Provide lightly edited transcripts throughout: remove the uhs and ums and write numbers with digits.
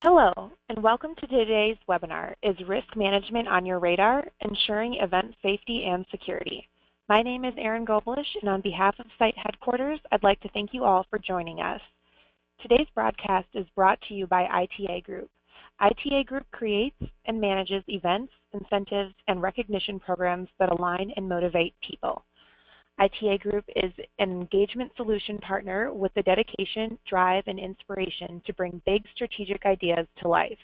Hello, and welcome to today's webinar, Is Risk Management on Your Radar? Ensuring Event Safety and Security. My name is Erin Goblish, and on behalf of Site Headquarters, I'd like to thank you all for joining us. Today's broadcast is brought to you by ITA Group. ITA Group creates and manages events, incentives, and recognition programs that align and motivate people. ITA Group is an engagement solution partner with the dedication, drive, and inspiration to bring big strategic ideas to life.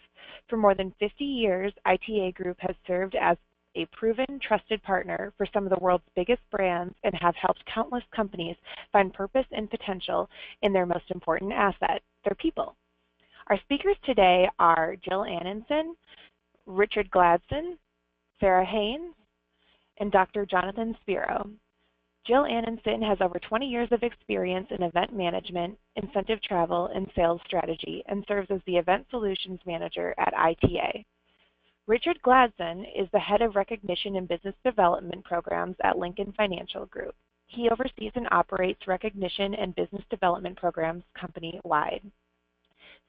For more than 50 years, ITA Group has served as a proven, trusted partner for some of the world's biggest brands and have helped countless companies find purpose and potential in their most important asset, their people. Our speakers today are Jill Annenson, Richard Gladson, Sarah Haynes, and Dr. Jonathan Spiro. Jill Annenson has over 20 years of experience in event management, incentive travel, and sales strategy, and serves as the Event Solutions Manager at ITA. Richard Gladson is the Head of Recognition and Business Development Programs at Lincoln Financial Group. He oversees and operates recognition and business development programs company-wide.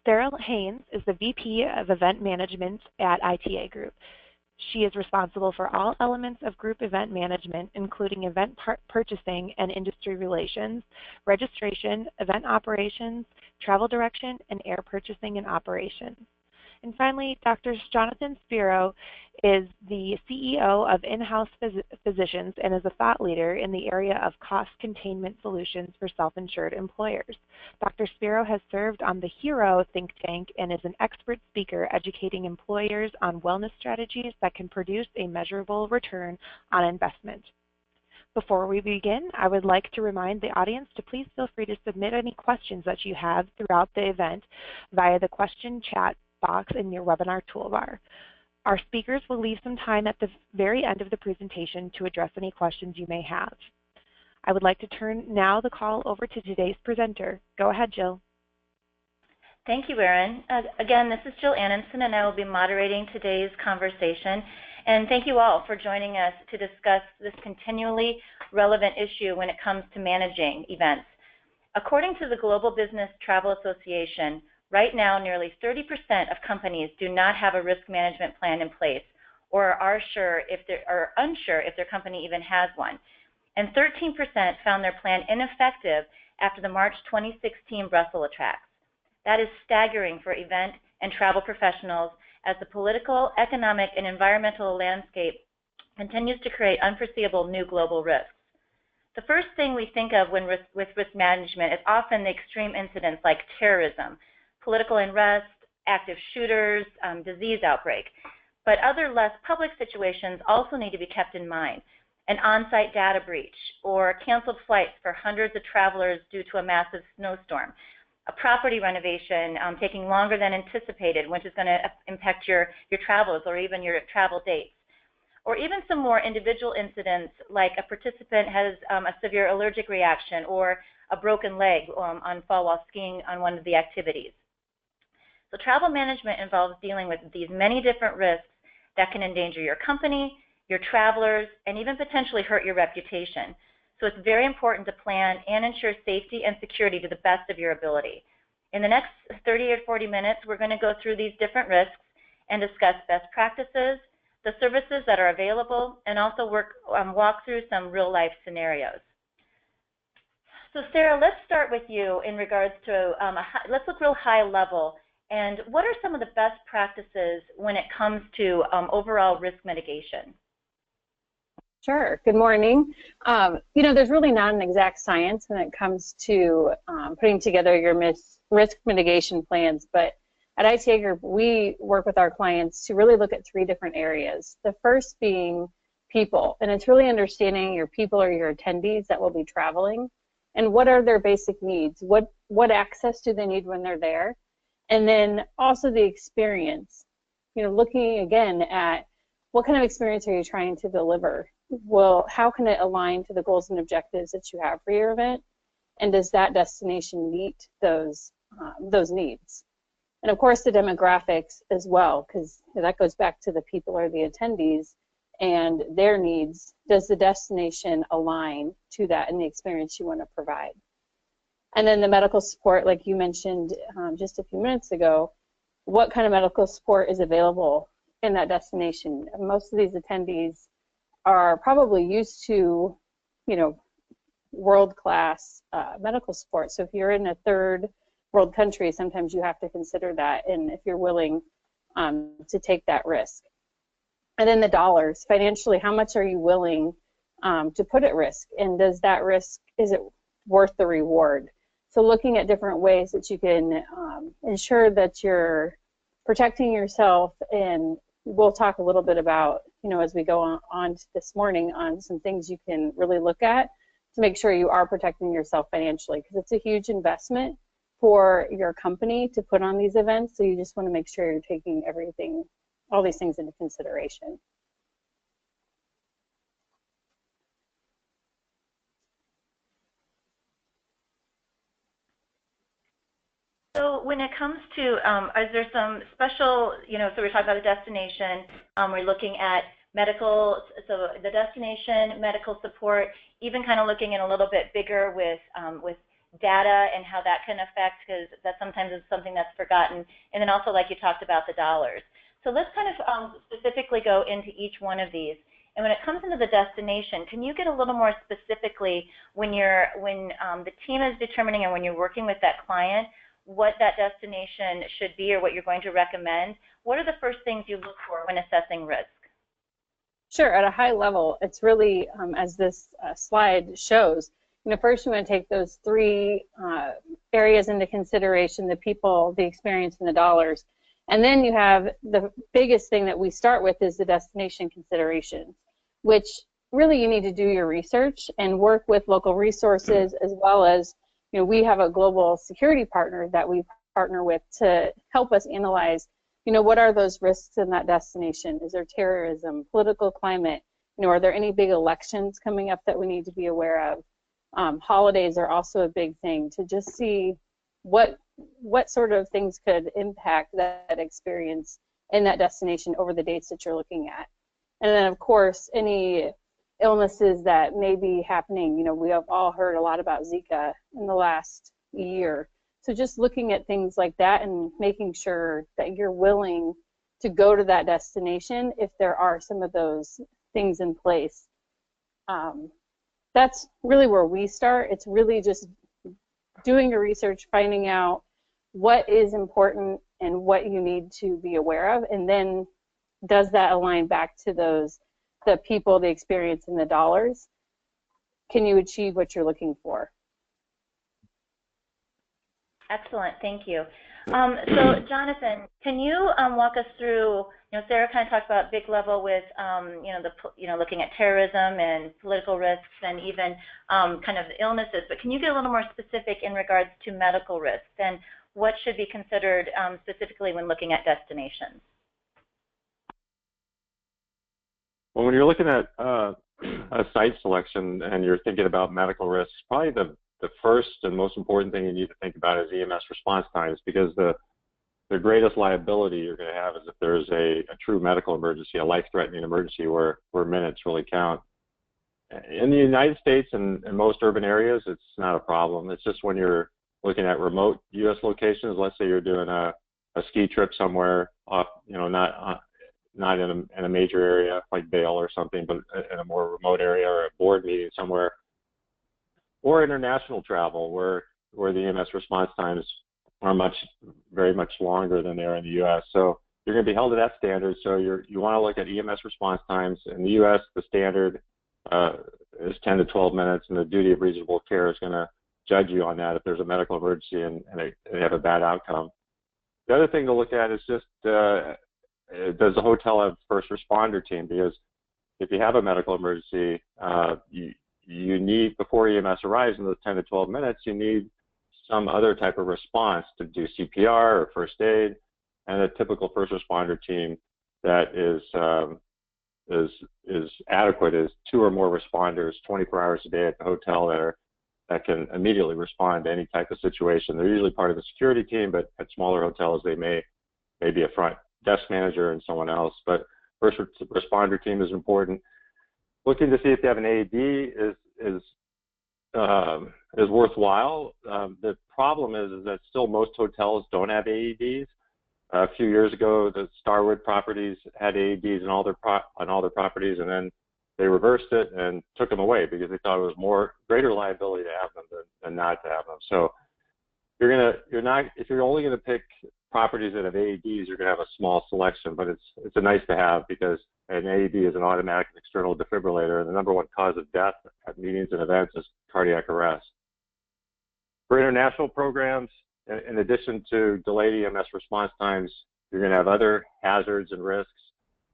Sarah Haynes is the VP of Event Management at ITA Group. She is responsible for all elements of group event management, including event purchasing and industry relations, registration, event operations, travel direction, and air purchasing and operations. And finally, Dr. Jonathan Spiro is the CEO of In-House Physicians and is a thought leader in the area of cost containment solutions for self-insured employers. Dr. Spiro has served on the HERO think tank and is an expert speaker educating employers on wellness strategies that can produce a measurable return on investment. Before we begin, I would like to remind the audience to please feel free to submit any questions that you have throughout the event via the question chat box in your webinar toolbar. Our speakers will leave some time at the very end of the presentation to address any questions you may have. I would like to turn now the call over to today's presenter. Go ahead, Jill. Thank you, Erin. Again, this is Jill Annenson, and I will be moderating today's conversation. And thank you all for joining us to discuss this continually relevant issue when it comes to managing events. According to the Global Business Travel Association, right now, nearly 30% of companies do not have a risk management plan in place or are unsure if their company even has one. And 13% found their plan ineffective after the March 2016 Brussels attacks. That is staggering for event and travel professionals as the political, economic, and environmental landscape continues to create unforeseeable new global risks. The first thing we think of with risk management is often the extreme incidents like terrorism, political unrest, active shooters, disease outbreak. But other less public situations also need to be kept in mind. An on-site data breach or canceled flights for hundreds of travelers due to a massive snowstorm. A property renovation taking longer than anticipated, which is going to impact your travels or even your travel dates. Or even some more individual incidents like a participant has a severe allergic reaction or a broken leg on fall while skiing on one of the activities. So travel management involves dealing with these many different risks that can endanger your company, your travelers, and even potentially hurt your reputation. So it's very important to plan and ensure safety and security to the best of your ability. In the next 30 or 40 minutes, we're going to go through these different risks and discuss best practices, the services that are available, and also walk through some real-life scenarios. So Sarah, let's start with you in regards to, let's look real high level. And what are some of the best practices when it comes to overall risk mitigation? Sure. Good morning. You know, there's really not an exact science when it comes to putting together your risk mitigation plans, but at ITA Group, we work with our clients to really look at 3 different areas. The first being people, and it's really understanding your people or your attendees that will be traveling, and what are their basic needs? What access do they need when they're there? And then also the experience, you know, looking again at what kind of experience are you trying to deliver? Well, how can it align to the goals and objectives that you have for your event? And does that destination meet those needs? And of course the demographics as well, because that goes back to the people or the attendees and their needs. Does the destination align to that and the experience you want to provide? And then the medical support, like you mentioned just a few minutes ago, what kind of medical support is available in that destination. Most of these attendees are probably used to, world-class medical support. So if you're in a third world country, sometimes you have to consider that, and if you're willing to take that risk. And then the dollars, financially, how much are you willing to put at risk? And does that risk, is it worth the reward? So looking at different ways that you can ensure that you're protecting yourself, and we'll talk a little bit about, as we go on this morning, on some things you can really look at to make sure you are protecting yourself financially, because it's a huge investment for your company to put on these events. So you just want to make sure you're taking everything, all these things into consideration. So when it comes to, is there some special, so we're talking about a destination, we're looking at medical, so the destination, medical support, even kind of looking in a little bit bigger with data and how that can affect, because that sometimes is something that's forgotten, and then also, like you talked about, the dollars. So let's kind of specifically go into each one of these. And when it comes into the destination, can you get a little more specifically when the team is determining, and when you're working with that client, what that destination should be or what you're going to recommend? What are the first things you look for when assessing risk? Sure, at a high level, it's really, as this slide shows, first you want to take those three areas into consideration: the people, the experience, and the dollars. And then you have the biggest thing that we start with is the destination considerations, which really you need to do your research and work with local resources, as well as, we have a global security partner that we partner with to help us analyze, what are those risks in that destination? Is there terrorism, political climate? Are there any big elections coming up that we need to be aware of? Holidays are also a big thing, to just see what sort of things could impact that experience in that destination over the dates that you're looking at. And then, of course, any illnesses that may be happening. We have all heard a lot about Zika in the last year. So just looking at things like that and making sure that you're willing to go to that destination if there are some of those things in place. That's really where we start. It's really just doing your research, finding out what is important and what you need to be aware of, and then does that align back to the people, the experience, and the dollars? Can you achieve what you're looking for? Excellent, thank you. So Jonathan, can you walk us through, Sarah kind of talked about big level with, looking at terrorism and political risks and even kind of illnesses, but can you get a little more specific in regards to medical risks and what should be considered specifically when looking at destinations? Well, when you're looking at a site selection and you're thinking about medical risks, probably the first and most important thing you need to think about is EMS response times, because the greatest liability you're going to have is if there's a true medical emergency, a life-threatening emergency where minutes really count. In the United States and in most urban areas, it's not a problem. It's just when you're looking at remote U.S. locations, let's say you're doing a ski trip somewhere off, not in a major area like Vail or something, but in a more remote area, or a board meeting somewhere, or international travel where the EMS response times are very much longer than they are in the U.S. So you're going to be held to that standard. So you want to look at EMS response times. In the U.S., the standard is 10 to 12 minutes, and the duty of reasonable care is going to judge you on that if there's a medical emergency and they have a bad outcome. The other thing to look at is just does the hotel have first responder team? Because if you have a medical emergency, you need, before EMS arrives in those 10 to 12 minutes, you need some other type of response to do CPR or first aid, and a typical first responder team that is adequate is 2 or more responders 24 hours a day at the hotel that can immediately respond to any type of situation. They're usually part of the security team, but at smaller hotels they may be a front desk manager and someone else. But first responder team is important. Looking to see if they have an AED is worthwhile. The problem is that still most hotels don't have AEDs. A few years ago, the Starwood properties had AEDs on all their properties, and then they reversed it and took them away because they thought it was greater liability to have them than not to have them. So if you're only going to pick properties that have AEDs, you're going to have a small selection, but it's a nice to have because an AED is an automatic external defibrillator, and the number one cause of death at meetings and events is cardiac arrest. For international programs, in addition to delayed EMS response times, you're going to have other hazards and risks.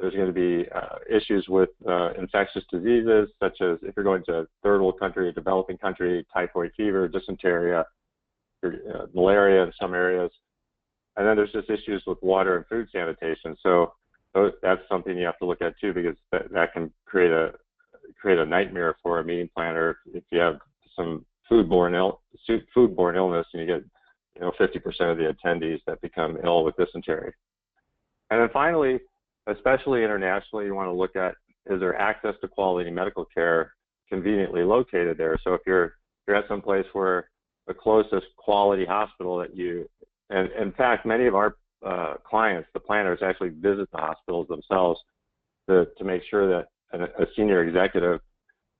There's going to be issues with infectious diseases, such as if you're going to a third world country, a developing country, typhoid fever, dysentery, malaria in some areas. And then there's just issues with water and food sanitation. So that's something you have to look at too, because that can create a nightmare for a meeting planner if you have some foodborne illness and you get 50% of the attendees that become ill with dysentery. And then finally, especially internationally, you want to look at, is there access to quality medical care conveniently located there? So if you're at some place where the closest quality hospital and in fact, many of our clients, the planners, actually visit the hospitals themselves to make sure that a senior executive,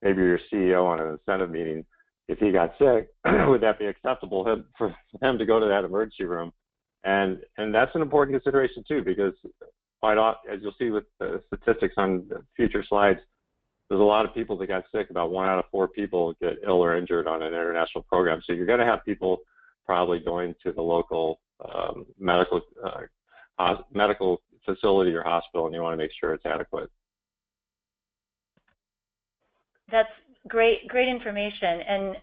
maybe your CEO on an incentive meeting, if he got sick, would that be acceptable for him to go to that emergency room? And that's an important consideration too, because quite often, as you'll see with the statistics on future slides, there's a lot of people that got sick. About 1 out of 4 people get ill or injured on an international program. So you're going to have people probably going to the local medical facility or hospital, and you want to make sure it's adequate. That's great information, and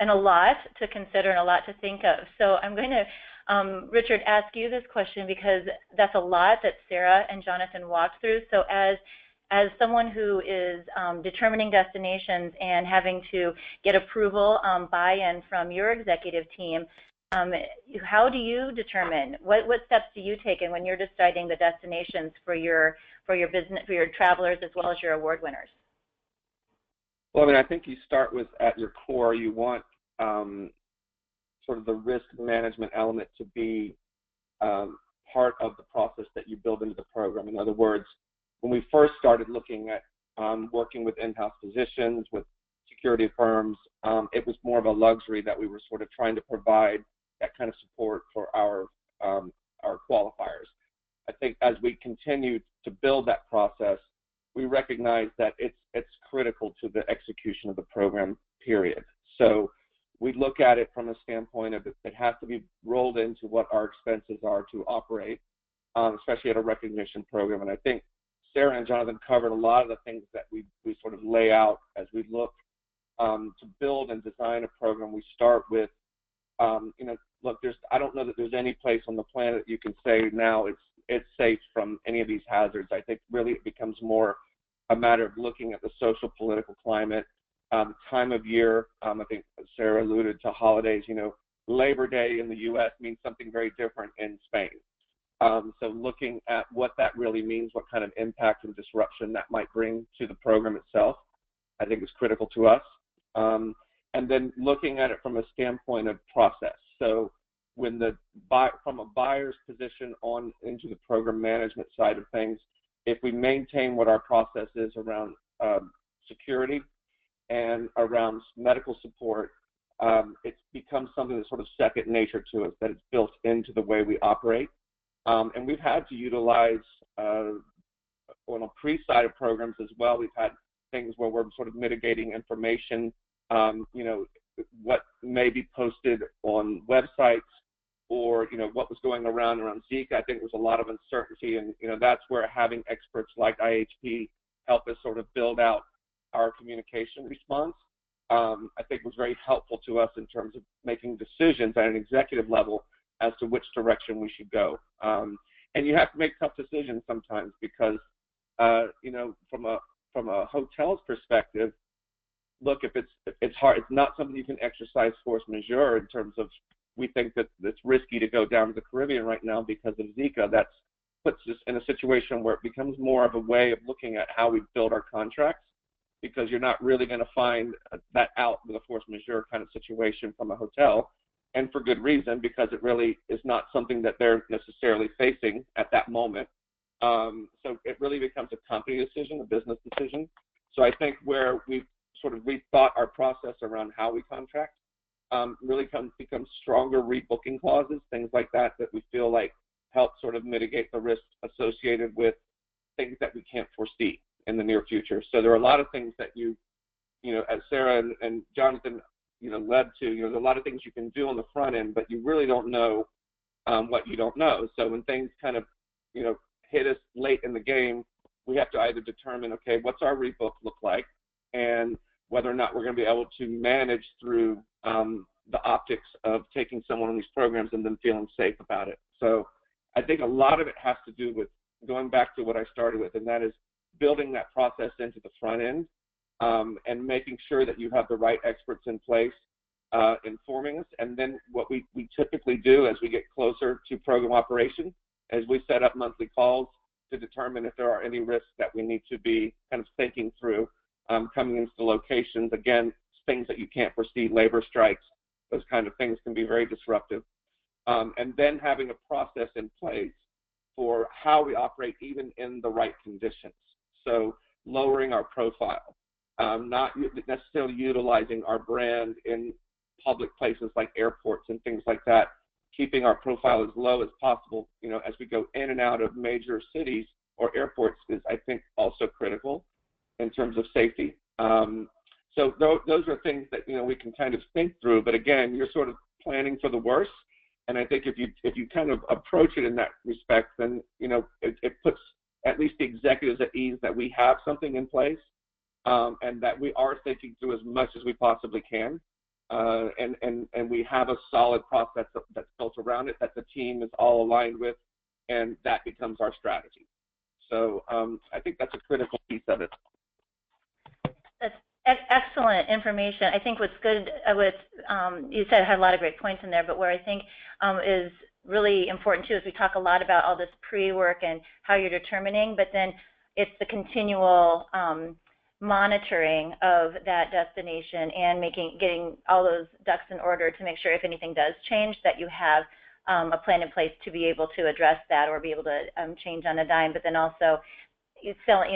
a lot to consider and a lot to think of. So I'm going to, Richard, ask you this question because that's a lot that Sarah and Jonathan walked through. So as someone who is determining destinations and having to get approval, buy-in from your executive team, how do you determine what steps do you take in when you're deciding the destinations for your business, for your travelers as well as your award winners? Well, I mean, I think you start with, at your core, you want sort of the risk management element to be part of the process that you build into the program. In other words, when we first started looking at working with in-house physicians, with security firms, it was more of a luxury that we were sort of trying to provide that kind of support for our qualifiers. I think as we continue to build that process, we recognize that it's critical to the execution of the program, period. So we look at it from a standpoint of it has to be rolled into what our expenses are to operate, especially at a recognition program. And I think Sarah and Jonathan covered a lot of the things that we sort of lay out as we look to build and design a program. We start with, look, I don't know that there's any place on the planet you can say now it's safe from any of these hazards. I think really it becomes more a matter of looking at the social political climate, time of year. I think Sarah alluded to holidays. Labor Day in the U.S. means something very different in Spain. So looking at what that really means, what kind of impact and disruption that might bring to the program itself, I think is critical to us. And then looking at it from a standpoint of process. So when from a buyer's position on into the program management side of things, if we maintain what our process is around security and around medical support, it becomes something that's sort of second nature to us, that it's built into the way we operate. And we've had to utilize, on a pre-side of programs as well, we've had things where we're sort of mitigating information, what may be posted on websites, or what was going around Zika. I think there's a lot of uncertainty, and that's where having experts like IHP help us sort of build out our communication response. I think was very helpful to us in terms of making decisions at an executive level as to which direction we should go. And you have to make tough decisions sometimes because, from a hotel's perspective, look, if it's hard, it's not something you can exercise force majeure in terms of, we think that it's risky to go down to the Caribbean right now because of Zika. That puts us in a situation where it becomes more of a way of looking at how we build our contracts, because you're not really going to find that out with a force majeure kind of situation from a hotel. and for good reason, because it really is not something that they're necessarily facing at that moment. So it really becomes a company decision, a business decision. So I think where we've sort of rethought our process around how we contract really becomes stronger rebooking clauses, things like that, that we feel like help sort of mitigate the risks associated with things that we can't foresee in the near future. So there are a lot of things that you know, as Sarah and Jonathan, you know, led to, you know, there's a lot of things you can do on the front end, but you really don't know what you don't know. So when things kind of, you know, hit us late in the game, we have to either determine, okay, what's our rebook look like, and whether or not we're going to be able to manage through the optics of taking someone on these programs and then feeling safe about it. So I think a lot of it has to do with going back to what I started with, and that is building that process into the front end and making sure that you have the right experts in place informing us. And then what we typically do as we get closer to program operation is we set up monthly calls to determine if there are any risks that we need to be kind of thinking through coming into the locations. Again, things that you can't foresee, labor strikes, those kind of things can be very disruptive. And then having a process in place for how we operate even in the right conditions. So lowering our profile, not necessarily utilizing our brand in public places like airports and things like that, keeping our profile as low as possible, you know, as we go in and out of major cities or airports is, I think, also critical in terms of safety. So those are things that, you know, we can kind of think through, but again, you're sort of planning for the worst. And I think if you kind of approach it in that respect, then, you know, it puts at least the executives at ease that we have something in place and that we are thinking through as much as we possibly can. And we have a solid process that's built around it that the team is all aligned with, and that becomes our strategy. So I think that's a critical piece of it. That's excellent information. I think what's good, you said had a lot of great points in there, but where I think is really important too is we talk a lot about all this pre-work and how you're determining, but then it's the continual monitoring of that destination and getting all those ducks in order to make sure if anything does change that you have a plan in place to be able to address that or be able to change on a dime, but then also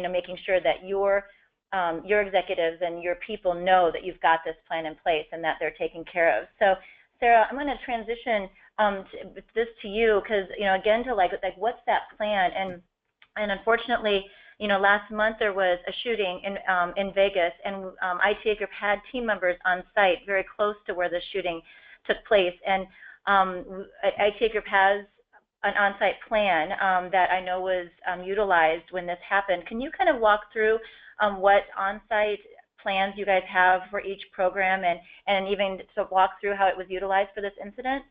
making sure that your executives and your people know that you've got this plan in place and that they're taken care of. So Sarah, I'm going to transition this to you because, you know, again, to like what's that plan? And unfortunately, you know, last month there was a shooting in Vegas, and ITA Group had team members on site very close to where the shooting took place. And ITA Group has an on-site plan that I know was utilized when this happened. Can you kind of walk through what on-site plans you guys have for each program and even to walk through how it was utilized for this incident?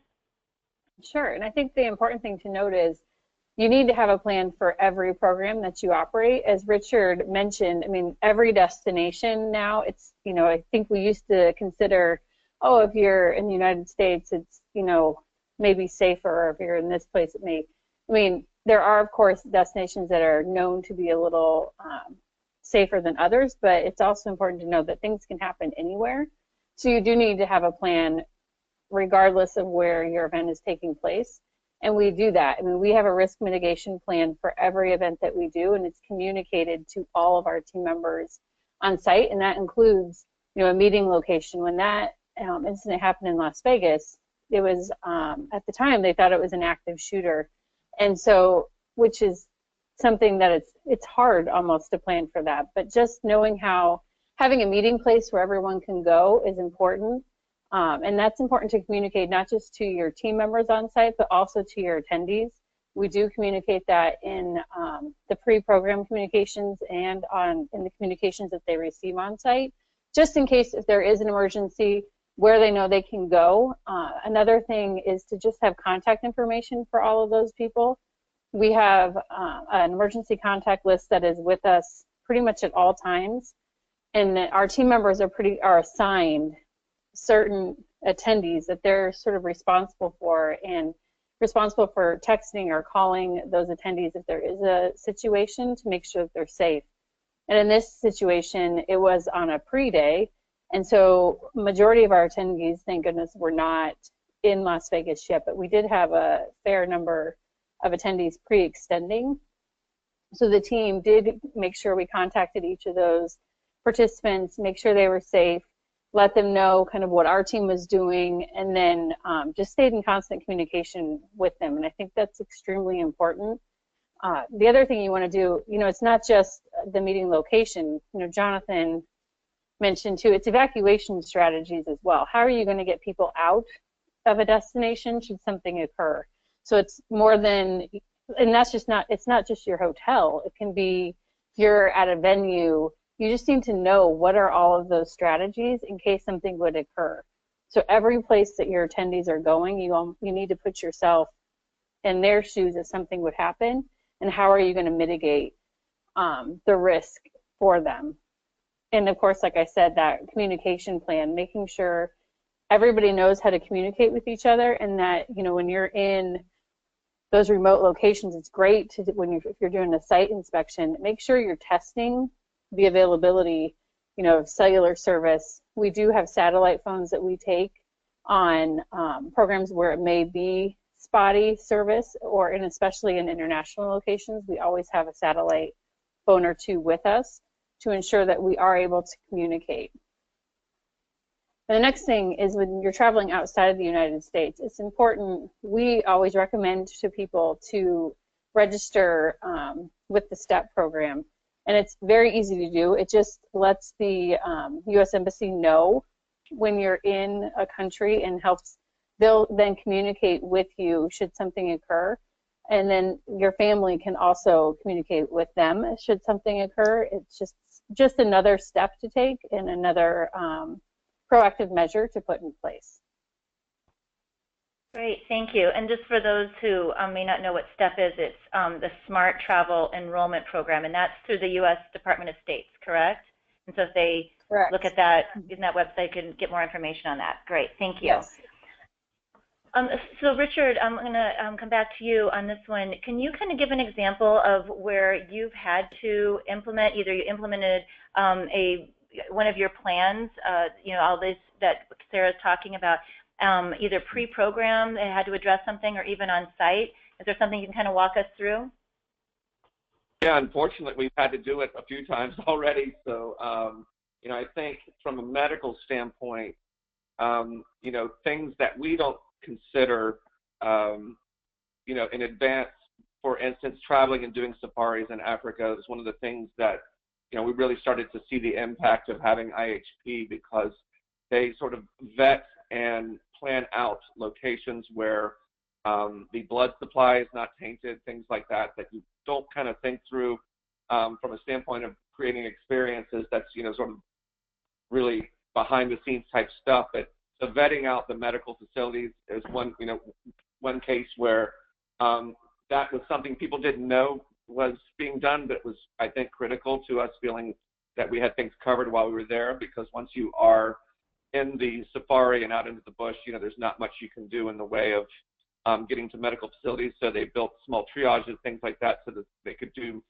Sure, and I think the important thing to note is you need to have a plan for every program that you operate. As Richard mentioned, I mean, every destination now, it's, you know, I think we used to consider, oh, if you're in the United States, it's, you know, maybe safer, or if you're in this place, it may, I mean, there are, of course, destinations that are known to be a little safer than others, but it's also important to know that things can happen anywhere. So you do need to have a plan regardless of where your event is taking place. And we do that. I mean, we have a risk mitigation plan for every event that we do, and it's communicated to all of our team members on site, and that includes, you know, a meeting location. When that incident happened in Las Vegas, it was, at the time, they thought it was an active shooter. And so, which is something that it's hard almost to plan for that, but just knowing how having a meeting place where everyone can go is important. And that's important to communicate not just to your team members on site, but also to your attendees. We do communicate that in the pre-program communications and in the communications that they receive on site, just in case if there is an emergency where they know they can go. Another thing is to just have contact information for all of those people. We have an emergency contact list that is with us pretty much at all times, and our team members are assigned certain attendees that they're sort of responsible for, and responsible for texting or calling those attendees if there is a situation to make sure that they're safe. And in this situation, it was on a pre-day, and so majority of our attendees, thank goodness, were not in Las Vegas yet, but we did have a fair number of attendees pre-extending. So the team did make sure we contacted each of those participants, make sure they were safe, let them know kind of what our team was doing, and then just stayed in constant communication with them. And I think that's extremely important. The other thing you want to do, it's not just the meeting location. Jonathan mentioned too, it's evacuation strategies as well. How are you going to get people out of a destination should something occur? So it's more than, and that's just not, it's not just your hotel. It can be you're at a venue. You just need to know what are all of those strategies in case something would occur. So every place that your attendees are going, you need to put yourself in their shoes if something would happen, and how are you going to mitigate the risk for them. And of course, like I said, that communication plan, making sure everybody knows how to communicate with each other, and that, when you're in those remote locations, it's great to, if you're doing a site inspection, make sure you're testing the availability, of cellular service. We do have satellite phones that we take on programs where it may be spotty service, and especially in international locations, we always have a satellite phone or two with us to ensure that we are able to communicate. And the next thing is when you're traveling outside of the United States, it's important, we always recommend to people to register with the STEP program. And it's very easy to do. It just lets the U.S. Embassy know when you're in a country and helps, they'll then communicate with you should something occur. And then your family can also communicate with them should something occur. It's just another step to take and another proactive measure to put in place. Great, thank you. And just for those who may not know what STEP is, it's the Smart Travel Enrollment Program, and that's through the U.S. Department of State, correct? And so if they look at that, in that website, can get more information on that. Great, thank you. Yes. So Richard, I'm going to come back to you on this one. Can you kind of give an example of where you've had to implement, either you implemented one of your plans, all this that Sarah's talking about, either pre-programmed, they had to address something, or even on site? Is there something you can kind of walk us through? Yeah, unfortunately, we've had to do it a few times already. So, I think from a medical standpoint, things that we don't consider, in advance, for instance, traveling and doing safaris in Africa is one of the things that, we really started to see the impact of having IHP, because they sort of vet and plan out locations where the blood supply is not tainted, things like that you don't kind of think through from a standpoint of creating experiences. That's, sort of really behind the scenes type stuff. But so vetting out the medical facilities is one case where that was something people didn't know was being done, but it was, I think, critical to us feeling that we had things covered while we were there, because once you are in the safari and out into the bush, there's not much you can do in the way of getting to medical facilities. So they built small triages, things like that, so that they could do,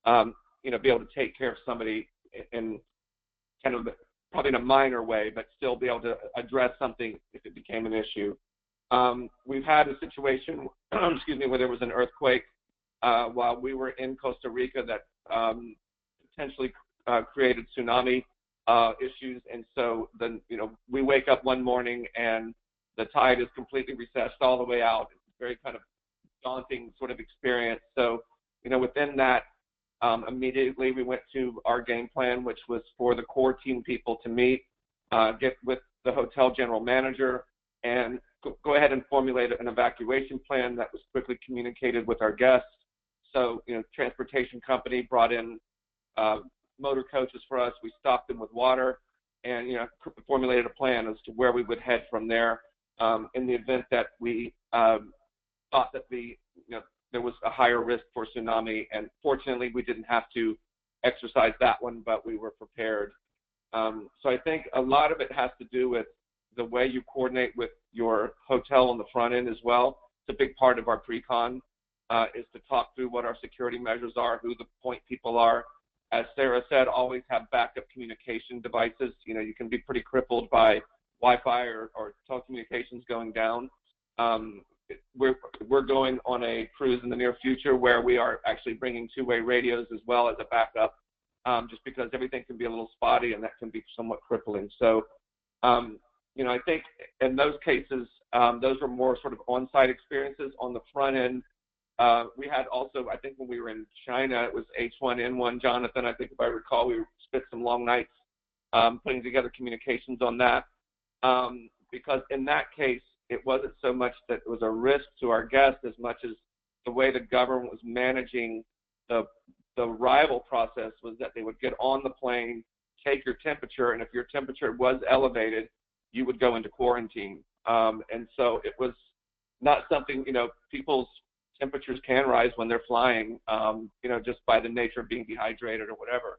be able to take care of somebody in kind of probably in a minor way, but still be able to address something if it became an issue. We've had a situation, where there was an earthquake while we were in Costa Rica that potentially created tsunami issues, and so then we wake up one morning and the tide is completely recessed all the way out. It's a very kind of daunting sort of experience. So within that, immediately we went to our game plan, which was for the core team people to meet, get with the hotel general manager, and go ahead and formulate an evacuation plan that was quickly communicated with our guests. So transportation company brought in motor coaches for us. We stocked them with water, and formulated a plan as to where we would head from there in the event that we thought that there was a higher risk for tsunami. And fortunately, we didn't have to exercise that one, but we were prepared. So I think a lot of it has to do with the way you coordinate with your hotel on the front end as well. It's a big part of our pre-con, is to talk through what our security measures are, who the point people are. As Sarah said, always have backup communication devices. You can be pretty crippled by Wi-Fi or telecommunications going down. we're going on a cruise in the near future where we are actually bringing two-way radios as well as a backup, just because everything can be a little spotty and that can be somewhat crippling. So, you know, I think in those cases, those were more sort of on-site experiences. On the front end, we had also, I think when we were in China, it was H1N1, Jonathan, I think if I recall, we spent some long nights putting together communications on that, because in that case, it wasn't so much that it was a risk to our guests as much as the way the government was managing the arrival process was that they would get on the plane, take your temperature, and if your temperature was elevated, you would go into quarantine. And so it was not something, you know, people's temperatures can rise when they're flying, you know, just by the nature of being dehydrated or whatever.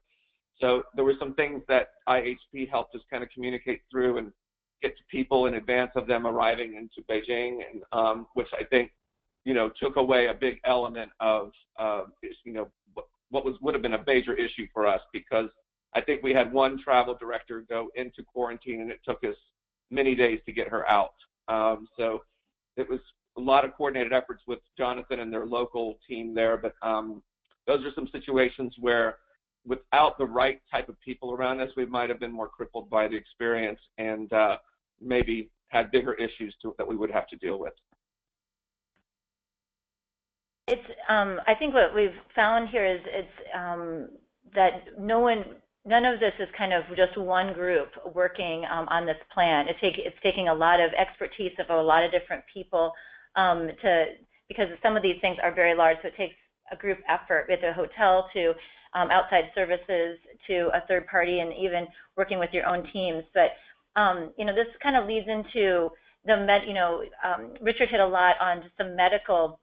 So there were some things that IHP helped us kind of communicate through and get to people in advance of them arriving into Beijing, and which I think, you know, took away a big element of, you know, what would have been a major issue for us, because I think we had one travel director go into quarantine and it took us many days to get her out. So it was a lot of coordinated efforts with Jonathan and their local team there, but those are some situations where without the right type of people around us, we might have been more crippled by the experience and maybe had bigger issues that we would have to deal with. It's I think what we've found here is that none of this is kind of just one group working on this plan. It's taking a lot of expertise of a lot of different people because some of these things are very large, so it takes a group effort with the hotel to outside services to a third party, and even working with your own teams. But you know, this kind of leads into Richard hit a lot on just some medical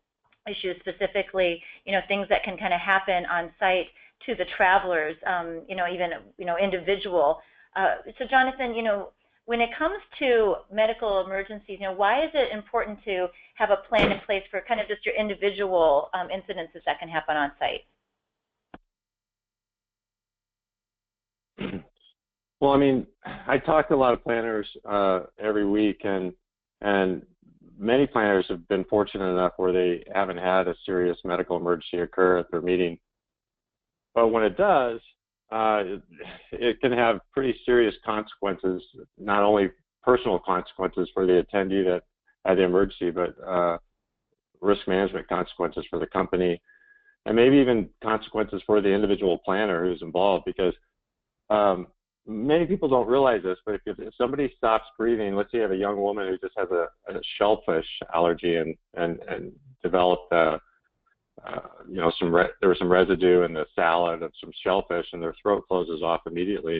issues, specifically, you know, things that can kind of happen on site to the travelers, you know, even, you know, individual. So Jonathan, you know, when it comes to medical emergencies, you know, why is it important to have a plan in place for kind of just your individual incidences that can happen on site? Well, I mean, I talk to a lot of planners every week, and many planners have been fortunate enough where they haven't had a serious medical emergency occur at their meeting. But when it does, it can have pretty serious consequences, not only personal consequences for the attendee that had the emergency, but risk management consequences for the company, and maybe even consequences for the individual planner who's involved, because many people don't realize this, but if somebody stops breathing, let's say you have a young woman who just has a shellfish allergy and developed, you know, there was some residue in the salad of some shellfish, and their throat closes off immediately,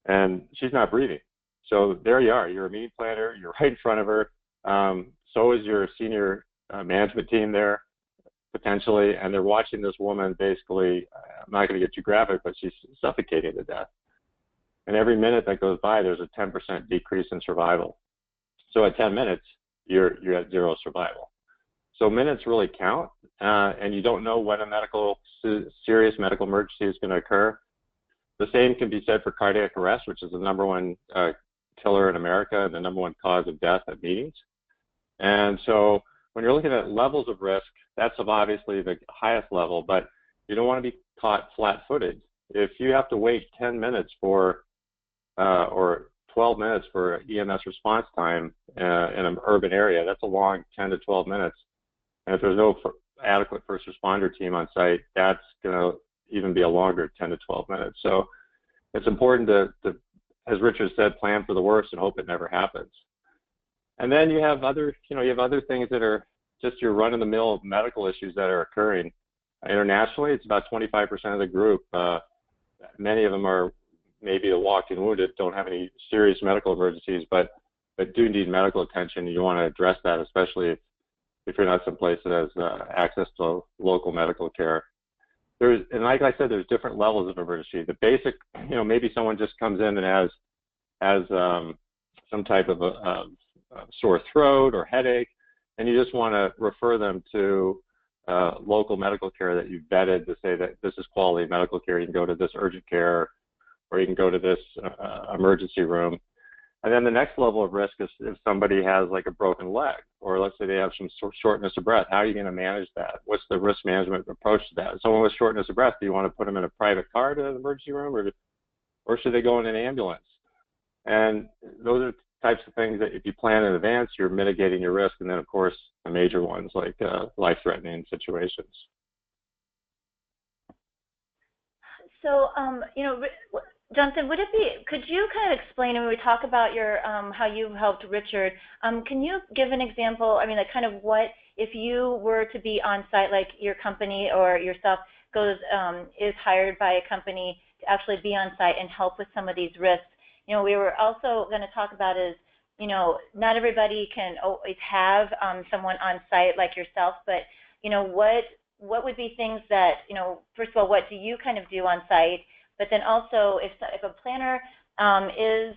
and she's not breathing. So there you are. You're a meeting planner. You're right in front of her. So is your senior management team there, potentially, and they're watching this woman basically, I'm not going to get too graphic, but she's suffocating to death. And every minute that goes by, there's a 10% decrease in survival. So at 10 minutes, you're at zero survival. So minutes really count, and you don't know when a serious medical emergency is going to occur. The same can be said for cardiac arrest, which is the #1 killer in America and the #1 cause of death at meetings. And so when you're looking at levels of risk, that's obviously the highest level, but you don't want to be caught flat-footed. If you have to wait 10 minutes or 12 minutes for EMS response time in an urban area, that's a long 10 to 12 minutes. And if there's no adequate first responder team on site, that's going to even be a longer 10 to 12 minutes. So it's important to, as Richard said, plan for the worst and hope it never happens. And then you have other things that are just your run-of-the-mill medical issues that are occurring. Internationally, it's about 25% of the group. Many of them are maybe the walked and wounded, don't have any serious medical emergencies, but do need medical attention. You want to address that, especially if you're not someplace that has access to local medical care. And like I said, there's different levels of emergency. The basic, you know, maybe someone just comes in and has some type of a sore throat or headache, and you just want to refer them to local medical care that you've vetted to say that this is quality medical care. You can go to this urgent care, or you can go to this emergency room. And then the next level of risk is if somebody has like a broken leg, or let's say they have some shortness of breath. How are you going to manage that? What's the risk management approach to that? Someone with shortness of breath, do you want to put them in a private car to the emergency room, or should they go in an ambulance? And those are types of things that if you plan in advance, you're mitigating your risk. And then, of course, the major ones like life-threatening situations. So, Jonathan, could you kind of explain, when we talk about your, how you helped Richard, can you give an example, like kind of what, if you were to be on site, like your company or yourself is hired by a company to actually be on site and help with some of these risks. We were also going to talk about is, not everybody can always have someone on site like yourself, but, what would be things that, first of all, what do you kind of do on site? But then also, if a planner doesn't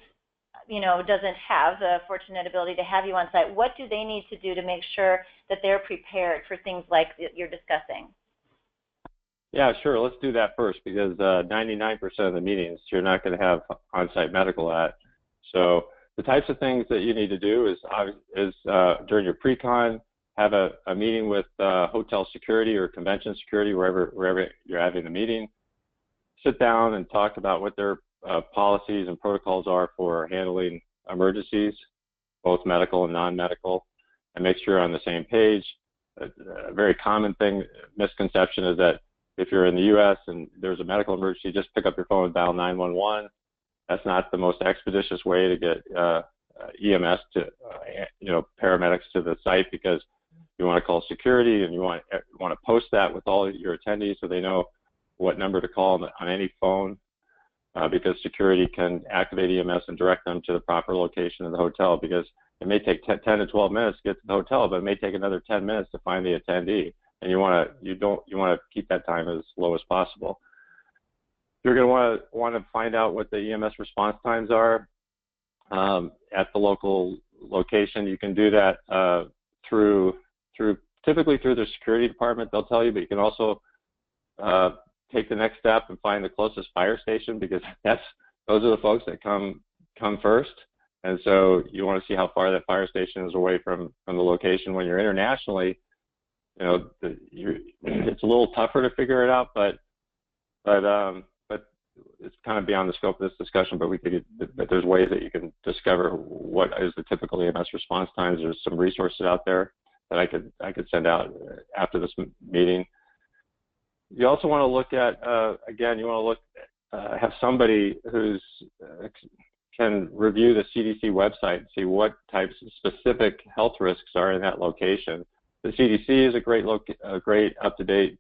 have the fortunate ability to have you on site, what do they need to do to make sure that they're prepared for things like you're discussing? Yeah, sure. Let's do that first, because 99% of the meetings you're not going to have on-site medical at. So the types of things that you need to do is during your pre-con, have a meeting with hotel security or convention security, wherever you're having the meeting. Sit down and talk about what their policies and protocols are for handling emergencies, both medical and non-medical, and make sure you're on the same page. A very common misconception is that if you're in the U.S. and there's a medical emergency, just pick up your phone and dial 911. That's not the most expeditious way to get EMS to, paramedics to the site, because you want to call security and you want to post that with all your attendees so they know what number to call on any phone, because security can activate EMS and direct them to the proper location of the hotel, because it may take 10 to 12 minutes to get to the hotel, but it may take another 10 minutes to find the attendee, and you want to keep that time as low as possible. You're going to want to find out what the EMS response times are at the local location. You can do that typically through the security department. They'll tell you, but you can also take the next step and find the closest fire station, because those are the folks that come first. And so you want to see how far that fire station is away from the location. When you're internationally, it's a little tougher to figure it out, but it's kind of beyond the scope of this discussion. But there's ways that you can discover what is the typical EMS response times. There's some resources out there that I could send out after this meeting. You also want to look at, have somebody who's can review the CDC website and see what types of specific health risks are in that location. The CDC is a great up-to-date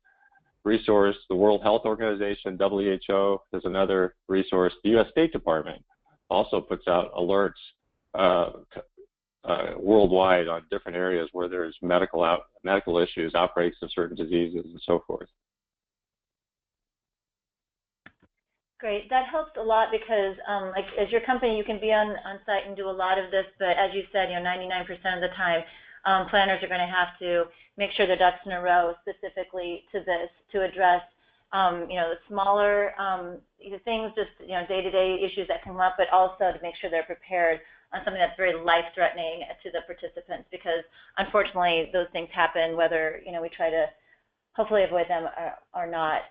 resource. The World Health Organization, WHO, is another resource. The U.S. State Department also puts out alerts worldwide on different areas where there's medical issues, outbreaks of certain diseases, and so forth. Great. That helps a lot, because as your company, you can be on site and do a lot of this, but as you said, 99% of the time, planners are going to have to make sure their ducks in a row specifically to this, to address the smaller things, just day-to-day issues that come up, but also to make sure they're prepared on something that's very life-threatening to the participants, because unfortunately those things happen, whether we try to hopefully avoid them or not.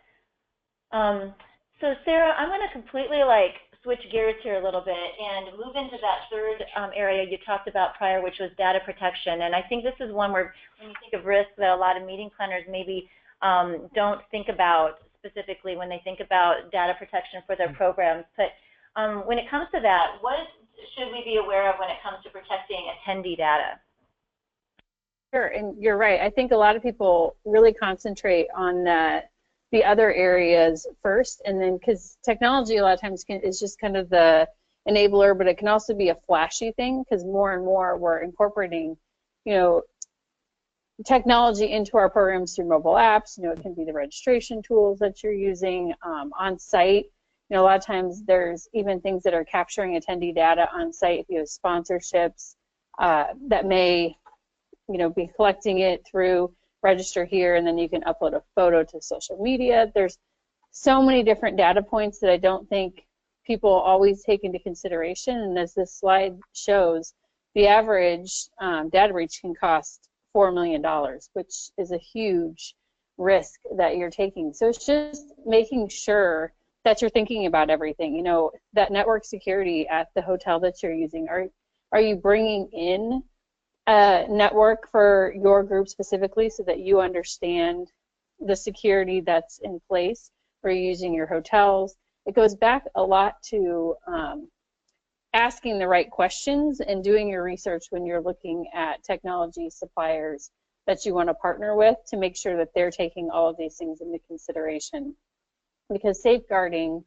So Sarah, I'm going to completely switch gears here a little bit and move into that third area you talked about prior, which was data protection. And I think this is one where, when you think of risk, that a lot of meeting planners maybe don't think about specifically when they think about data protection for their programs. But when it comes to that, what should we be aware of when it comes to protecting attendee data? Sure, and you're right. I think a lot of people really concentrate on the other areas first, and then, because technology a lot of times is just kind of the enabler, but it can also be a flashy thing, because more and more we're incorporating, technology into our programs through mobile apps. It can be the registration tools that you're using on site. A lot of times there's even things that are capturing attendee data on site. If you have sponsorships that may, be collecting it through register here, and then you can upload a photo to social media. There's so many different data points that I don't think people always take into consideration. And as this slide shows, the average data breach can cost $4 million, which is a huge risk that you're taking. So it's just making sure that you're thinking about everything. You know, that network security at the hotel that you're using, are you bringing in a network for your group specifically so that you understand the security that's in place? Or are you using your hotels? It goes back a lot to asking the right questions and doing your research when you're looking at technology suppliers that you want to partner with, to make sure that they're taking all of these things into consideration. Because safeguarding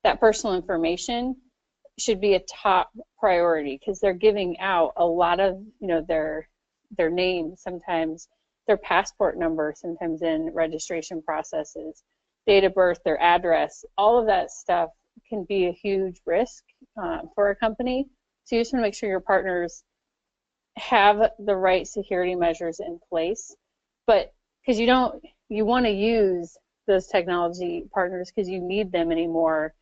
that personal information should be a top priority, because they're giving out a lot of, you know, their name, sometimes their passport number, sometimes in registration processes, date of birth, their address. All of that stuff can be a huge risk for a company. So you just want to make sure your partners have the right security measures in place. But because you want to use those technology partners because you need them anymore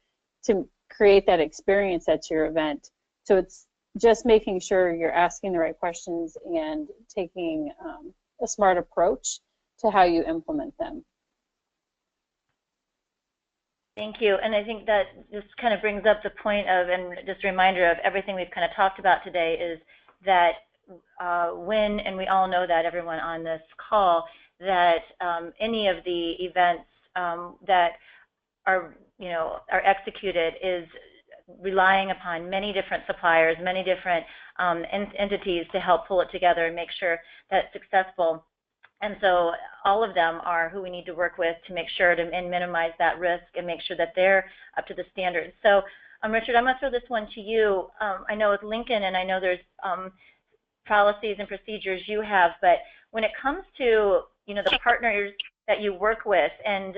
to create that experience at your event. So it's just making sure you're asking the right questions and taking a smart approach to how you implement them. Thank you. And I think that this kind of brings up the point of, and just a reminder of everything we've kind of talked about today, is that when, and we all know that, everyone on this call, that any of the events that are executed is relying upon many different suppliers, many different entities to help pull it together and make sure that it's successful. And so all of them are who we need to work with to make sure to minimize that risk and make sure that they're up to the standards. So Richard, I'm going to throw this one to you. I know with Lincoln, and I know there's policies and procedures you have, but when it comes to the partners that you work with, and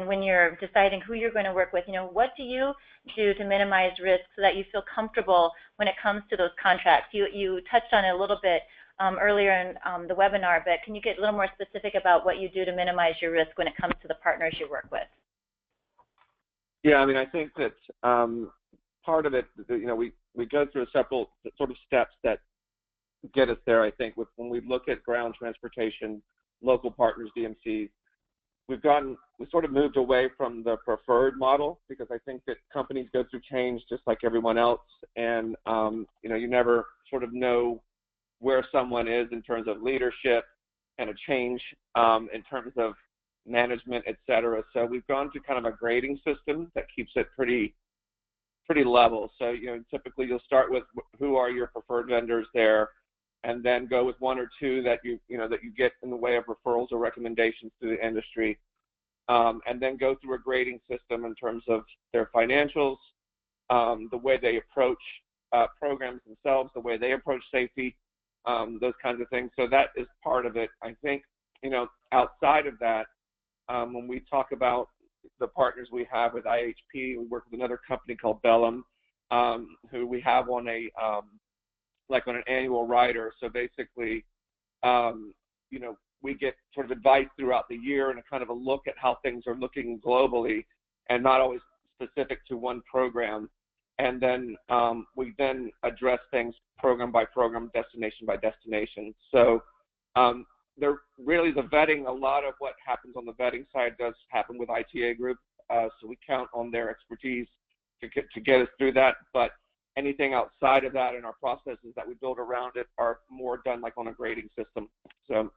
when you're deciding who you're going to work with, what do you do to minimize risk so that you feel comfortable when it comes to those contracts? You touched on it a little bit earlier in the webinar, but can you get a little more specific about what you do to minimize your risk when it comes to the partners you work with? Yeah, I mean, I think that part of it, we go through several sort of steps that get us there. I think when we look at ground transportation, local partners, DMCs, we sort of moved away from the preferred model, because I think that companies go through change just like everyone else, and you never sort of know where someone is in terms of leadership and a change in terms of management, et cetera. So we've gone to kind of a grading system that keeps it pretty level. So typically you'll start with who are your preferred vendors there, and then go with one or two that you get in the way of referrals or recommendations to the industry, and then go through a grading system in terms of their financials, the way they approach programs themselves, the way they approach safety, those kinds of things. So that is part of it. I think outside of that, when we talk about the partners we have with IHP, we work with another company called Bellum, who we have on on an annual rider. So basically, we get sort of advice throughout the year and a kind of a look at how things are looking globally, and not always specific to one program. And then we then address things program by program, destination by destination. So there really, the vetting, a lot of what happens on the vetting side does happen with ITA Group. So we count on their expertise to get us through that. But anything outside of that in our processes that we build around it are more done like on a grading system. So,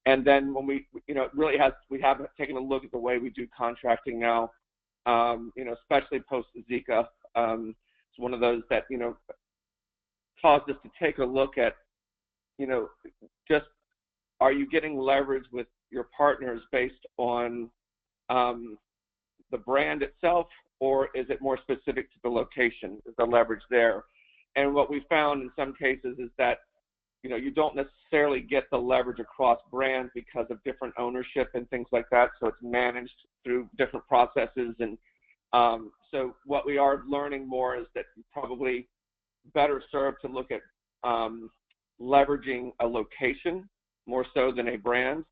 and then when we have taken a look at the way we do contracting now, especially post Zika. It's one of those that, caused us to take a look at, just, are you getting leverage with your partners based on the brand itself, or is it more specific to the location? Is the leverage there? And what we found in some cases is that, you don't necessarily get the leverage across brands because of different ownership and things like that. So it's managed through different processes. And so what we are learning more is that you're probably better served to look at leveraging a location more so than a brand.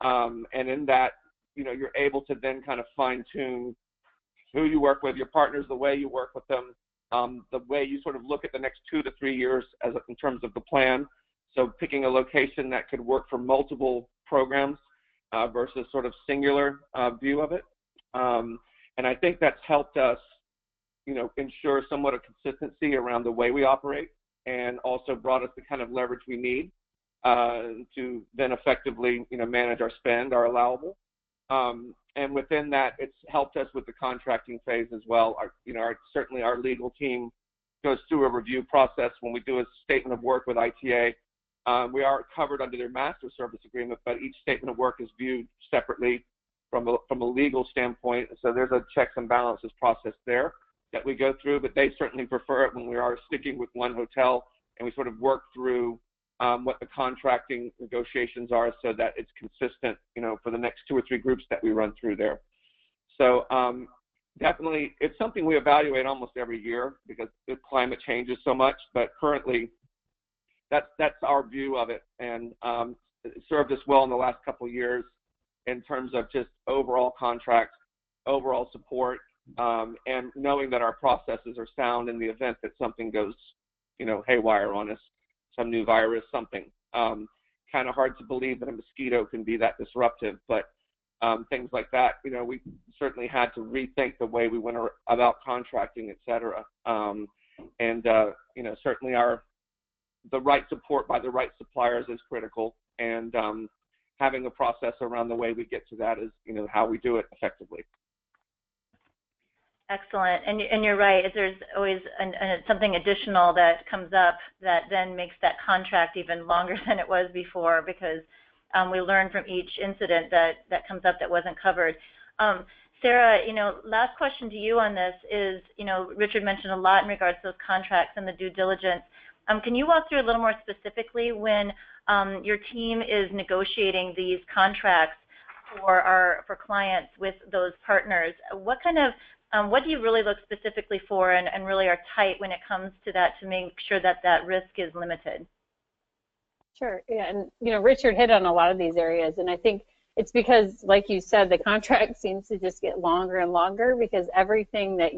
And in that, you're able to then kind of fine tune who you work with, your partners, the way you work with them, the way you sort of look at the next 2 to 3 years in terms of the plan. So picking a location that could work for multiple programs versus sort of singular view of it. And I think that's helped us, ensure somewhat of consistency around the way we operate, and also brought us the kind of leverage we need to then effectively, manage our spend, our allowable. And within that, it's helped us with the contracting phase as well. Certainly our legal team goes through a review process when we do a statement of work with ITA. We are covered under their master service agreement, but each statement of work is viewed separately from a legal standpoint. So there's a checks and balances process there that we go through, but they certainly prefer it when we are sticking with one hotel and we sort of work through what the contracting negotiations are so that it's consistent, for the next 2 or 3 groups that we run through there. So definitely, it's something we evaluate almost every year because the climate changes so much, but currently that's our view of it, and it served us well in the last couple of years in terms of just overall contracts, overall support, and knowing that our processes are sound in the event that something goes, haywire on us, some new virus, something. Kind of hard to believe that a mosquito can be that disruptive, but things like that, we certainly had to rethink the way we went about contracting, et cetera. Certainly the right support by the right suppliers is critical, and having a process around the way we get to that is, how we do it effectively. Excellent, and you're right. There's always something additional that comes up that then makes that contract even longer than it was before, because we learn from each incident that comes up that wasn't covered. Sarah, last question to you on this is, Richard mentioned a lot in regards to those contracts and the due diligence. Can you walk through a little more specifically when your team is negotiating these contracts for clients with those partners? What do you really look specifically for and really are tight when it comes to that to make sure that risk is limited? Sure, yeah, and Richard hit on a lot of these areas, and I think it's because, like you said, the contract seems to just get longer and longer because everything that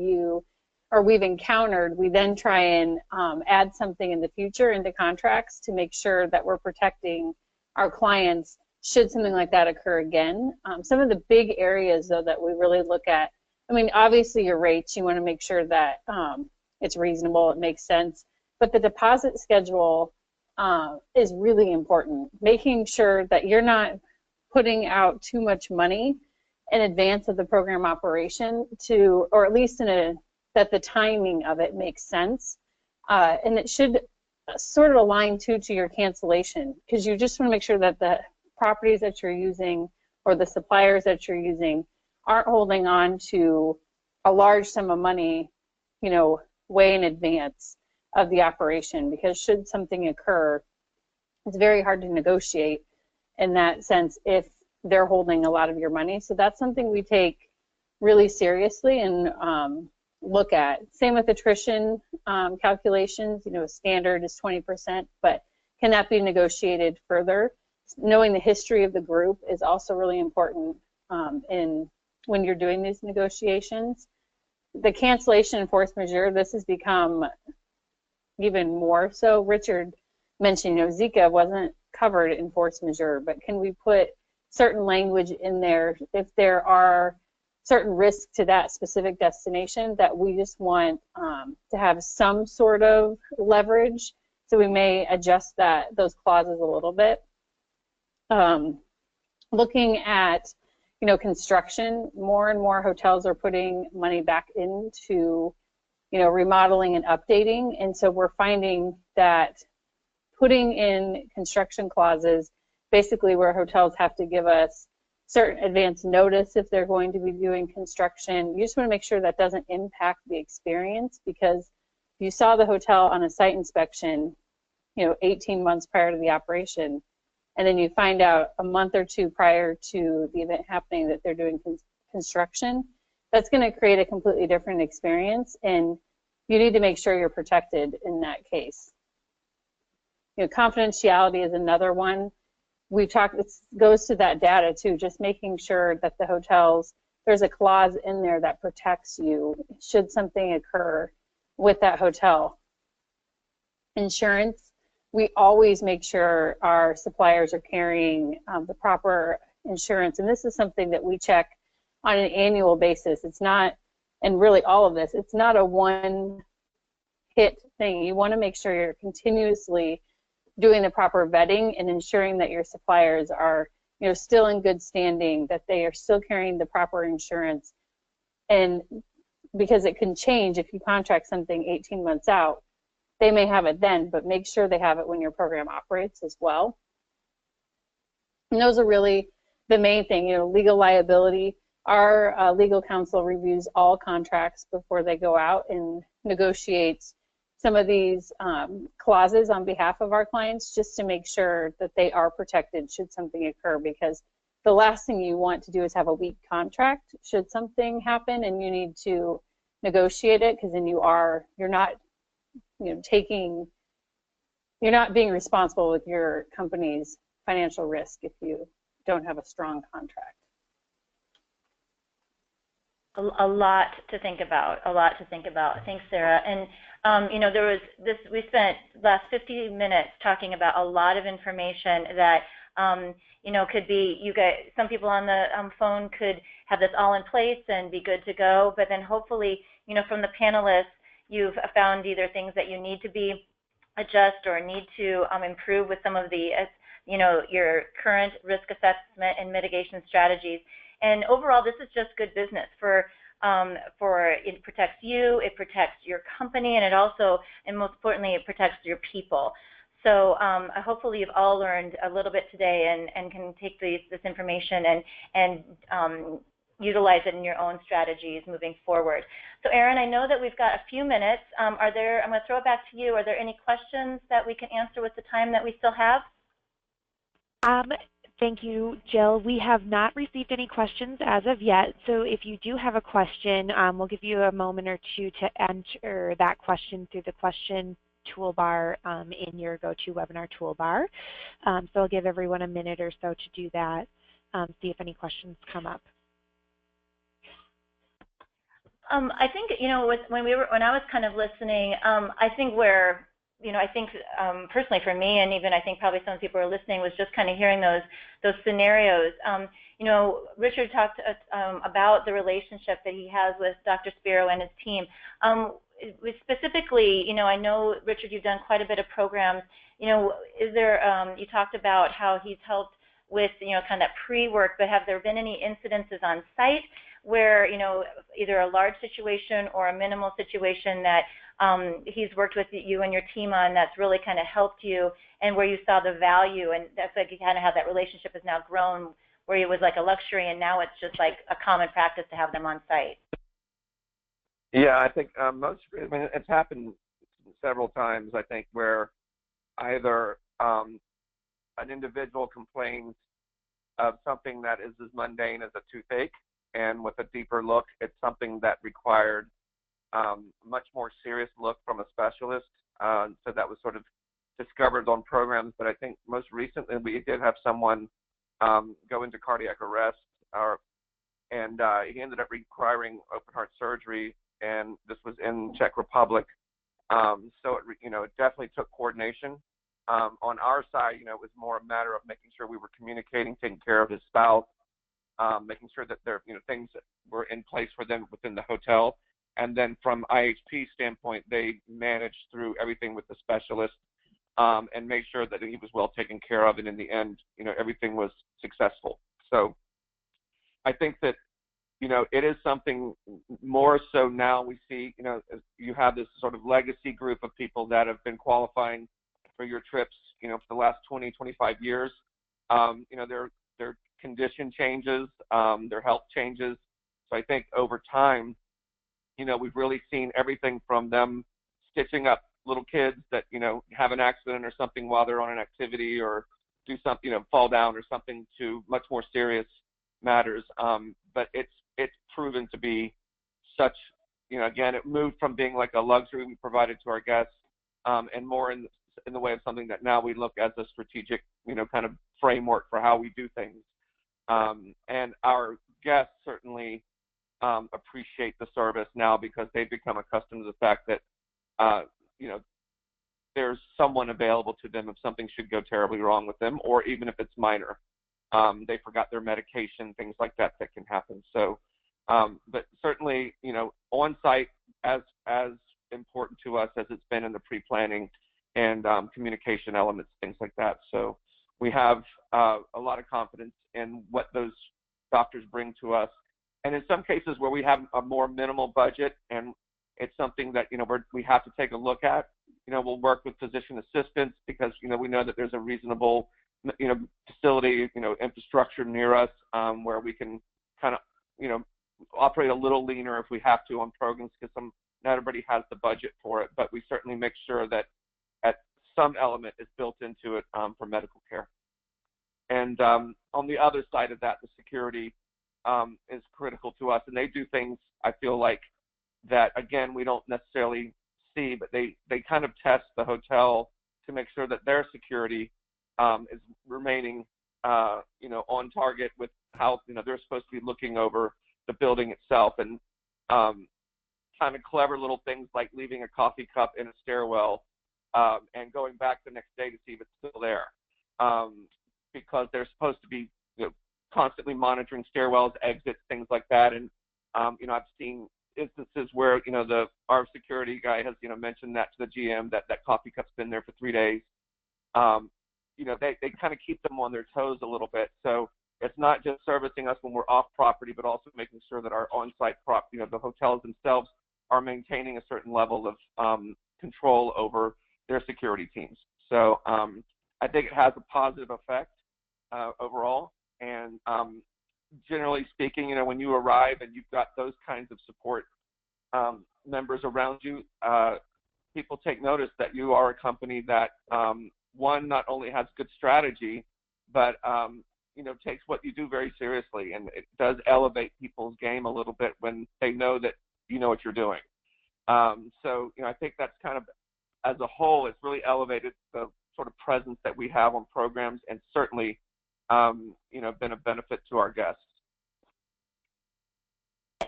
we've encountered, we then try and add something in the future into contracts to make sure that we're protecting our clients should something like that occur again. Some of the big areas, though, that we really look at, obviously your rates, you want to make sure that it's reasonable, it makes sense, but the deposit schedule is really important. Making sure that you're not putting out too much money in advance of the program operation or at least that the timing of it makes sense. And it should sort of align to your cancellation, because you just want to make sure that the properties that you're using or the suppliers that you're using aren't holding on to a large sum of money, way in advance of the operation, because should something occur, it's very hard to negotiate in that sense if they're holding a lot of your money. So that's something we take really seriously and look at. Same with attrition calculations. Standard is 20%, but can that be negotiated further? Knowing the history of the group is also really important when you're doing these negotiations. The cancellation and force majeure, this has become even more so. Richard mentioned, Zika wasn't covered in force majeure, but can we put certain language in there if there are certain risks to that specific destination that we just want to have some sort of leverage? So we may adjust those clauses a little bit. Looking at construction, more and more hotels are putting money back into remodeling and updating, and so we're finding that putting in construction clauses, basically where hotels have to give us certain advance notice if they're going to be doing construction. You just want to make sure that doesn't impact the experience, because if you saw the hotel on a site inspection 18 months prior to the operation, and then you find out a month or two prior to the event happening that they're doing construction, that's going to create a completely different experience, and you need to make sure you're protected in that case. Confidentiality is another one. We've talked, it goes to that data too, just making sure that the hotels there's a clause in there that protects you should something occur with that hotel. Insurance, we always make sure our suppliers are carrying the proper insurance, and this is something that we check on an annual basis. It's not, and really all of this, it's not a one-hit thing. You want to make sure you're continuously doing the proper vetting and ensuring that your suppliers are, you know, still in good standing, that they are still carrying the proper insurance. And because it can change if you contract something 18 months out, they may have it then, but make sure they have it when your program operates as well. And those are really the main thing. You know, legal liability. Our legal counsel reviews all contracts before they go out and negotiates some of these clauses on behalf of our clients, just to make sure that they are protected should something occur, because the last thing you want to do is have a weak contract should something happen and you need to negotiate it, because then you're not, you know, you're not being responsible with your company's financial risk if you don't have a strong contract. A lot to think about. A lot to think about. Thanks, Sarah. And you know, there was this. We spent the last 50 minutes talking about a lot of information that you know, could be, you guys, some people on the phone could have this all in place and be good to go. But then hopefully, you know, from the panelists, you've found either things that you need to be adjust or need to improve with some of the, you know, your current risk assessment and mitigation strategies. And overall, this is just good business for it protects you, it protects your company, and it also, and most importantly, it protects your people. So hopefully you've all learned a little bit today and can take this information and utilize it in your own strategies moving forward. So Erin, I know that we've got a few minutes. I'm going to throw it back to you. Are there any questions that we can answer with the time that we still have? Thank you, Jill. We have not received any questions as of yet, so if you do have a question, we'll give you a moment or two to enter that question through the question toolbar in your GoToWebinar toolbar. So I'll give everyone a minute or so to do that, see if any questions come up. I think, you know, when I was kind of listening, I think where, you know, I think personally for me, and even I think probably some people are listening, was just kind of hearing those scenarios. You know, Richard talked about the relationship that he has with Dr. Spiro and his team. Specifically, you know, I know, Richard, you've done quite a bit of programs. You know, is there, you talked about how he's helped with, you know, kind of that pre-work, but have there been any incidences on site where, you know, either a large situation or a minimal situation that he's worked with you and your team on that's really kind of helped you, and where you saw the value, and that's like kind of how that relationship has now grown, where it was like a luxury and now it's just like a common practice to have them on site? Yeah, I think I mean, it's happened several times, I think, where either an individual complains of something that is as mundane as a toothache, and with a deeper look, it's something that required much more serious look from a specialist. So that was sort of discovered on programs. But I think most recently we did have someone go into cardiac arrest, and he ended up requiring open heart surgery, and this was in Czech Republic. So it, you know, it definitely took coordination. On our side, you know, it was more a matter of making sure we were communicating, taking care of his spouse, making sure that there, you know, things were in place for them within the hotel. And then from IHP standpoint, they managed through everything with the specialist and made sure that he was well taken care of. And in the end, you know, everything was successful. So I think that, you know, it is something more so now we see, you know, you have this sort of legacy group of people that have been qualifying for your trips, you know, for the last 20, 25 years. You know, their condition changes, their health changes. So I think over time, you know, we've really seen everything from them stitching up little kids that, you know, have an accident or something while they're on an activity or do something, you know, fall down or something, to much more serious matters. But it's proven to be such, you know, again, it moved from being like a luxury we provided to our guests and more in the way of something that now we look as a strategic, you know, kind of framework for how we do things. And our guests certainly appreciate the service now because they've become accustomed to the fact that, you know, there's someone available to them if something should go terribly wrong with them, or even if it's minor. They forgot their medication, things like that that can happen. So, but certainly, you know, on-site as important to us as it's been in the pre-planning and communication elements, things like that. So we have a lot of confidence in what those doctors bring to us. And in some cases where we have a more minimal budget and it's something that, you know, we have to take a look at, you know, we'll work with physician assistants because, you know, we know that there's a reasonable, you know, facility, you know, infrastructure near us where we can kind of, you know, operate a little leaner if we have to on programs because not everybody has the budget for it, but we certainly make sure that some element is built into it for medical care. And on the other side of that, the security is critical to us, and they do things, I feel like, that, again, we don't necessarily see, but they kind of test the hotel to make sure that their security is remaining, you know, on target with how, you know, they're supposed to be looking over the building itself, and kind of clever little things like leaving a coffee cup in a stairwell and going back the next day to see if it's still there, because they're supposed to be, you know, constantly monitoring stairwells, exits, things like that. And you know, I've seen instances where, you know, our security guy has, you know, mentioned that to the GM that coffee cup's been there for 3 days. You know, they kind of keep them on their toes a little bit. So it's not just servicing us when we're off property, but also making sure that our on-site you know, the hotels themselves are maintaining a certain level of control over their security teams. So I think it has a positive effect overall. And generally speaking, you know, when you arrive and you've got those kinds of support members around you, people take notice that you are a company that, one, not only has good strategy, but, you know, takes what you do very seriously. And it does elevate people's game a little bit when they know that you know what you're doing. So, you know, I think that's kind of, as a whole, it's really elevated the sort of presence that we have on programs, and certainly, you know, been a benefit to our guests.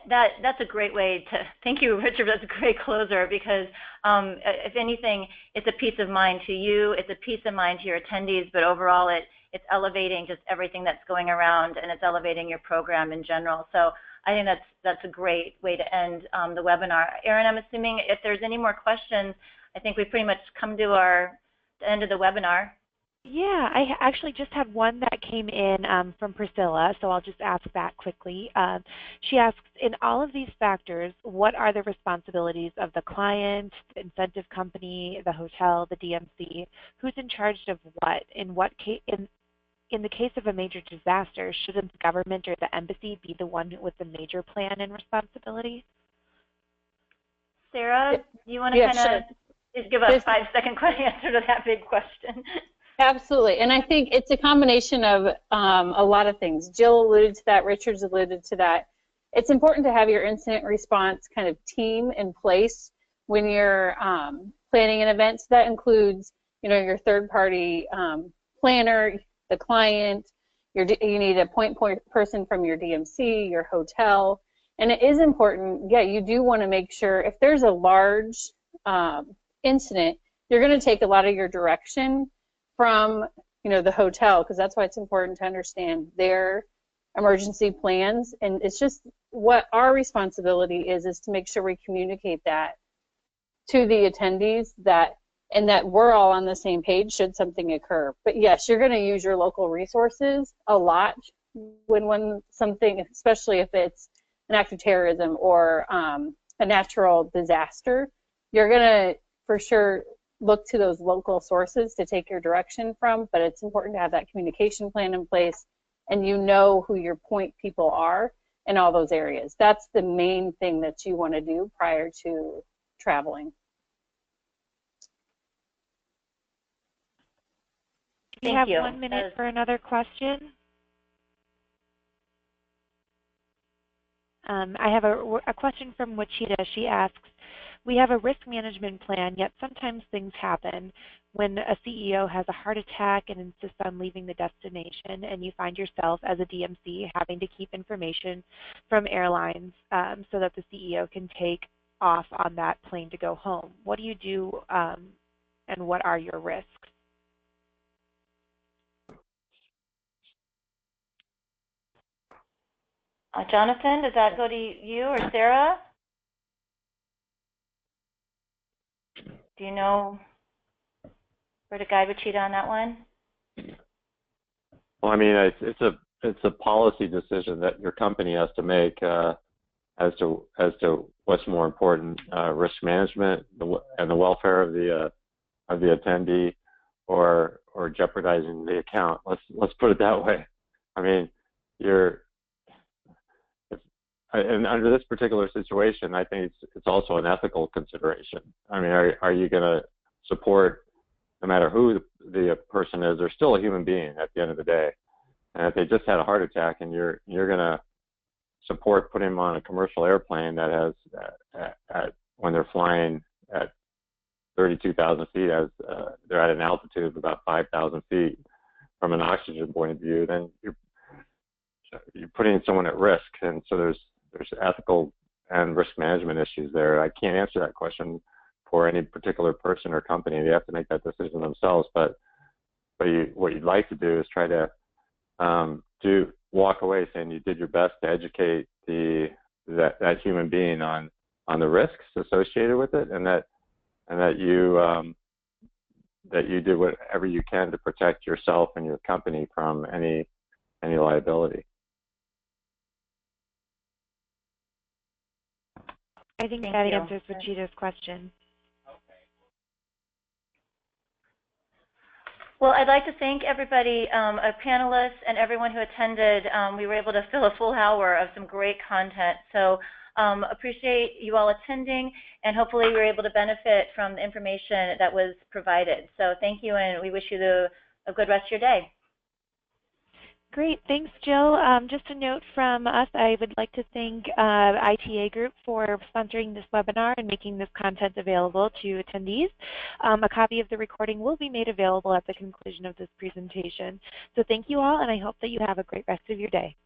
That's a great way to, thank you, Richard, that's a great closer, because if anything, it's a peace of mind to you, it's a peace of mind to your attendees, but overall it's elevating just everything that's going around, and it's elevating your program in general. So I think that's a great way to end the webinar. Erin, I'm assuming if there's any more questions, I think we've pretty much come to the end of the webinar. Yeah, I actually just had one that came in from Priscilla, so I'll just ask that quickly. She asks, in all of these factors, what are the responsibilities of the client, the incentive company, the hotel, the DMC? Who's in charge of what? In what case? In the case of a major disaster, shouldn't the government or the embassy be the one with the major plan and responsibility? Sarah, do you want to kind of give a 5-second answer to that big question? Absolutely, and I think it's a combination of a lot of things. Jill alluded to that, Richard's alluded to that. It's important to have your incident response kind of team in place when you're planning an event. So that includes, you know, your third-party planner, the client, you need a point person from your DMC, your hotel, and it is important, yeah, you do want to make sure if there's a large incident, you're going to take a lot of your direction from, you know, the hotel, because that's why it's important to understand their emergency plans. And it's just what our responsibility is to make sure we communicate that to the attendees, and that we're all on the same page should something occur. But yes, you're going to use your local resources a lot when something, especially if it's an act of terrorism or a natural disaster, you're going to for sure look to those local sources to take your direction from, but it's important to have that communication plan in place, and you know who your point people are in all those areas. That's the main thing that you want to do prior to traveling. We have 1 minute for another question. I have a question from Wichita. She asks, we have a risk management plan, yet sometimes things happen. when a CEO has a heart attack and insists on leaving the destination, and you find yourself as a DMC having to keep information from airlines so that the CEO can take off on that plane to go home. What do you do and what are your risks? Jonathan, does that go to you or Sarah? Do you know where to guide Rachita on that one? Well, I mean, it's a policy decision that your company has to make as to what's more important: risk management and the welfare of the attendee, or jeopardizing the account. Let's put it that way. I mean, and under this particular situation, I think it's also an ethical consideration. I mean, are you going to support, no matter who the person is, they're still a human being at the end of the day. And if they just had a heart attack and you're going to support putting them on a commercial airplane that has, when they're flying at 32,000 feet, as they're at an altitude of about 5,000 feet from an oxygen point of view, then you're putting someone at risk. And so there's ethical and risk management issues there. I can't answer that question for any particular person or company. They have to make that decision themselves. But what you'd like to do is try to walk away saying you did your best to educate that human being on the risks associated with it, and that you did whatever you can to protect yourself and your company from any liability. I think that answers Rachita's question. Well, I'd like to thank everybody, our panelists, and everyone who attended. We were able to fill a full hour of some great content. So appreciate you all attending, and hopefully we were able to benefit from the information that was provided. So thank you, and we wish you a good rest of your day. Great, thanks, Jill. Just a note from us, I would like to thank ITA Group for sponsoring this webinar and making this content available to attendees. A copy of the recording will be made available at the conclusion of this presentation. So thank you all, and I hope that you have a great rest of your day.